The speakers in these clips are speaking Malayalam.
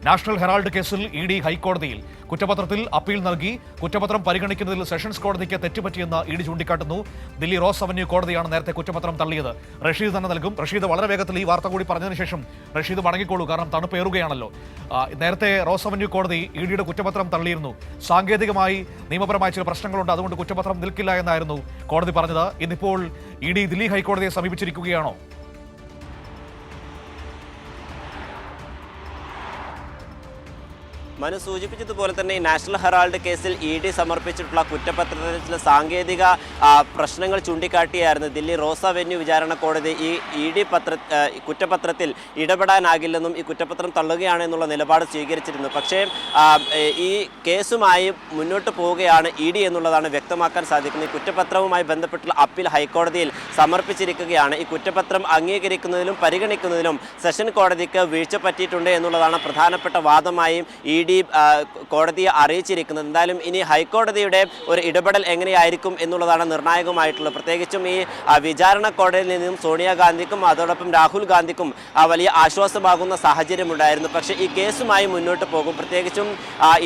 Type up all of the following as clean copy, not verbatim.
നാഷണൽ ഹെറാൾഡ് കേസിൽ ഇഡി ഹൈക്കോടതിയിൽ കുറ്റപത്രത്തിൽ അപ്പീൽ നൽകി. കുറ്റപത്രം പരിഗണിക്കുന്നതിൽ സെഷൻസ് കോടതിക്ക് തെറ്റുപറ്റിയെന്ന് ഇഡി ചൂണ്ടിക്കാട്ടുന്നു. ദില്ലി റോസ് അവന്യൂ കോടതിയാണ് നേരത്തെ കുറ്റപത്രം തള്ളിയത്. റഷീദ് തന്നെ നൽകും. റഷീദ്, വളരെ വേഗത്തിൽ ഈ വാർത്ത കൂടി പറഞ്ഞതിന് ശേഷം റഷീദ് മടങ്ങിക്കോളൂ, കാരണം തണുപ്പേറുകയാണല്ലോ. നേരത്തെ റോസ് അവന്യൂ കോടതി ഇഡിയുടെ കുറ്റപത്രം തള്ളിയിരുന്നു. സാങ്കേതികമായി നിയമപരമായ ചില പ്രശ്നങ്ങളുണ്ട്, അതുകൊണ്ട് കുറ്റപത്രം നിൽക്കില്ല എന്നായിരുന്നു കോടതി പറഞ്ഞത്. ഇന്നിപ്പോൾ ഇഡി ദില്ലി ഹൈക്കോടതിയെ സമീപിച്ചിരിക്കുകയാണോ? മനു സൂചിപ്പിച്ചതുപോലെ തന്നെ നാഷണൽ ഹെറാൾഡ് കേസിൽ ഇഡി സമർപ്പിച്ചിട്ടുള്ള കുറ്റപത്രത്തിൽ ചില സാങ്കേതിക പ്രശ്നങ്ങൾ ചൂണ്ടിക്കാട്ടിയായിരുന്നു ദില്ലി റോസ് അവന്യൂ വിചാരണ കോടതി ഈ ഇഡി കുറ്റപത്രത്തിൽ ഇടപെടാനാകില്ലെന്നും ഈ കുറ്റപത്രം തള്ളുകയാണ് എന്നുള്ള നിലപാട് സ്വീകരിച്ചിരുന്നു. പക്ഷേ ഈ കേസുമായി മുന്നോട്ട് പോവുകയാണ് ഇഡി എന്നുള്ളതാണ് വ്യക്തമാക്കാൻ സാധിക്കുന്നത്. ഈ കുറ്റപത്രവുമായി ബന്ധപ്പെട്ടുള്ള അപ്പീൽ ഹൈക്കോടതിയിൽ സമർപ്പിച്ചിരിക്കുകയാണ്. ഈ കുറ്റപത്രം അംഗീകരിക്കുന്നതിലും പരിഗണിക്കുന്നതിലും സെഷൻ കോടതിക്ക് വീഴ്ച പറ്റിയിട്ടുണ്ട് എന്നുള്ളതാണ് പ്രധാനപ്പെട്ട വാദമായും കോടതിയെ അറിയിച്ചിരിക്കുന്നത്. എന്തായാലും ഇനി ഹൈക്കോടതിയുടെ ഒരു ഇടപെടൽ എങ്ങനെയായിരിക്കും എന്നുള്ളതാണ് നിർണായകമായിട്ടുള്ളത്. പ്രത്യേകിച്ചും ഈ വിചാരണ കോടതിയിൽ നിന്നും സോണിയാഗാന്ധിക്കും അതോടൊപ്പം രാഹുൽ ഗാന്ധിക്കും വലിയ ആശ്വാസമാകുന്ന സാഹചര്യമുണ്ടായിരുന്നു. പക്ഷേ ഈ കേസുമായി മുന്നോട്ട് പോകും. പ്രത്യേകിച്ചും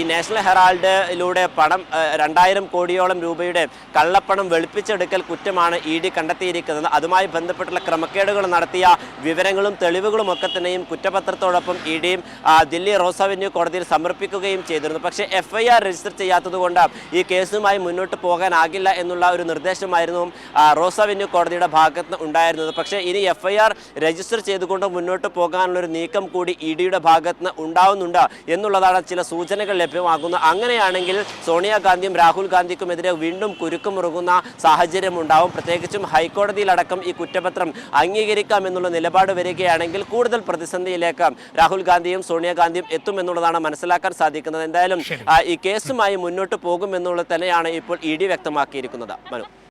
ഈ നാഷണൽ ഹെറാൾഡിലൂടെ പണം 2000 കോടിയോളം രൂപയുടെ കള്ളപ്പണം വെളുപ്പിച്ചെടുക്കൽ കുറ്റമാണ് ഇഡി കണ്ടെത്തിയിരിക്കുന്നത്. അതുമായി ബന്ധപ്പെട്ടുള്ള ക്രമക്കേടുകൾ നടത്തിയ വിവരങ്ങളും തെളിവുകളും ഒക്കെ തന്നെയും കുറ്റപത്രത്തോടൊപ്പം ഇഡി ദില്ലി റോസ് അവന്യൂ കോടതിയിൽ സമർപ്പിക്കുകയും ചെയ്തിരുന്നു. പക്ഷേ FIR രജിസ്റ്റർ ചെയ്യാത്തതുകൊണ്ട് ഈ കേസുമായി മുന്നോട്ട് പോകാനാകില്ല എന്നുള്ള ഒരു നിർദ്ദേശമായിരുന്നു റോസ് അവന്യൂ കോടതിയുടെ ഭാഗത്ത് നിന്ന് ഉണ്ടായിരുന്നത്. പക്ഷേ ഇനി FIR രജിസ്റ്റർ ചെയ്തുകൊണ്ട് മുന്നോട്ട് പോകാനുള്ളൊരു നീക്കം കൂടി ഇഡിയുടെ ഭാഗത്ത് നിന്ന് ഉണ്ടാവുന്നുണ്ട് എന്നുള്ളതാണ് ചില സൂചനകൾ ലഭ്യമാകുന്നത്. അങ്ങനെയാണെങ്കിൽ സോണിയാഗാന്ധിയും രാഹുൽ ഗാന്ധിക്കുമെതിരെ വീണ്ടും കുരുക്കുമുറുകുന്ന സാഹചര്യം ഉണ്ടാവും. പ്രത്യേകിച്ചും ഹൈക്കോടതിയിലടക്കം ഈ കുറ്റപത്രം അംഗീകരിക്കാം എന്നുള്ള നിലപാട് വരികയാണെങ്കിൽ കൂടുതൽ പ്രതിസന്ധിയിലേക്ക് രാഹുൽ ഗാന്ധിയും സോണിയാഗാന്ധിയും എത്തുമെന്നുള്ളതാണ് മനസ്സിലാക്കാൻ സാധിക്കുന്നത്. എന്തായാലും ഈ കേസുമായി മുന്നോട്ട് പോകുമെന്നുള്ളത് തന്നെയാണ് ഇപ്പോൾ ഇഡി വ്യക്തമാക്കിയിരിക്കുന്നത്. മനു.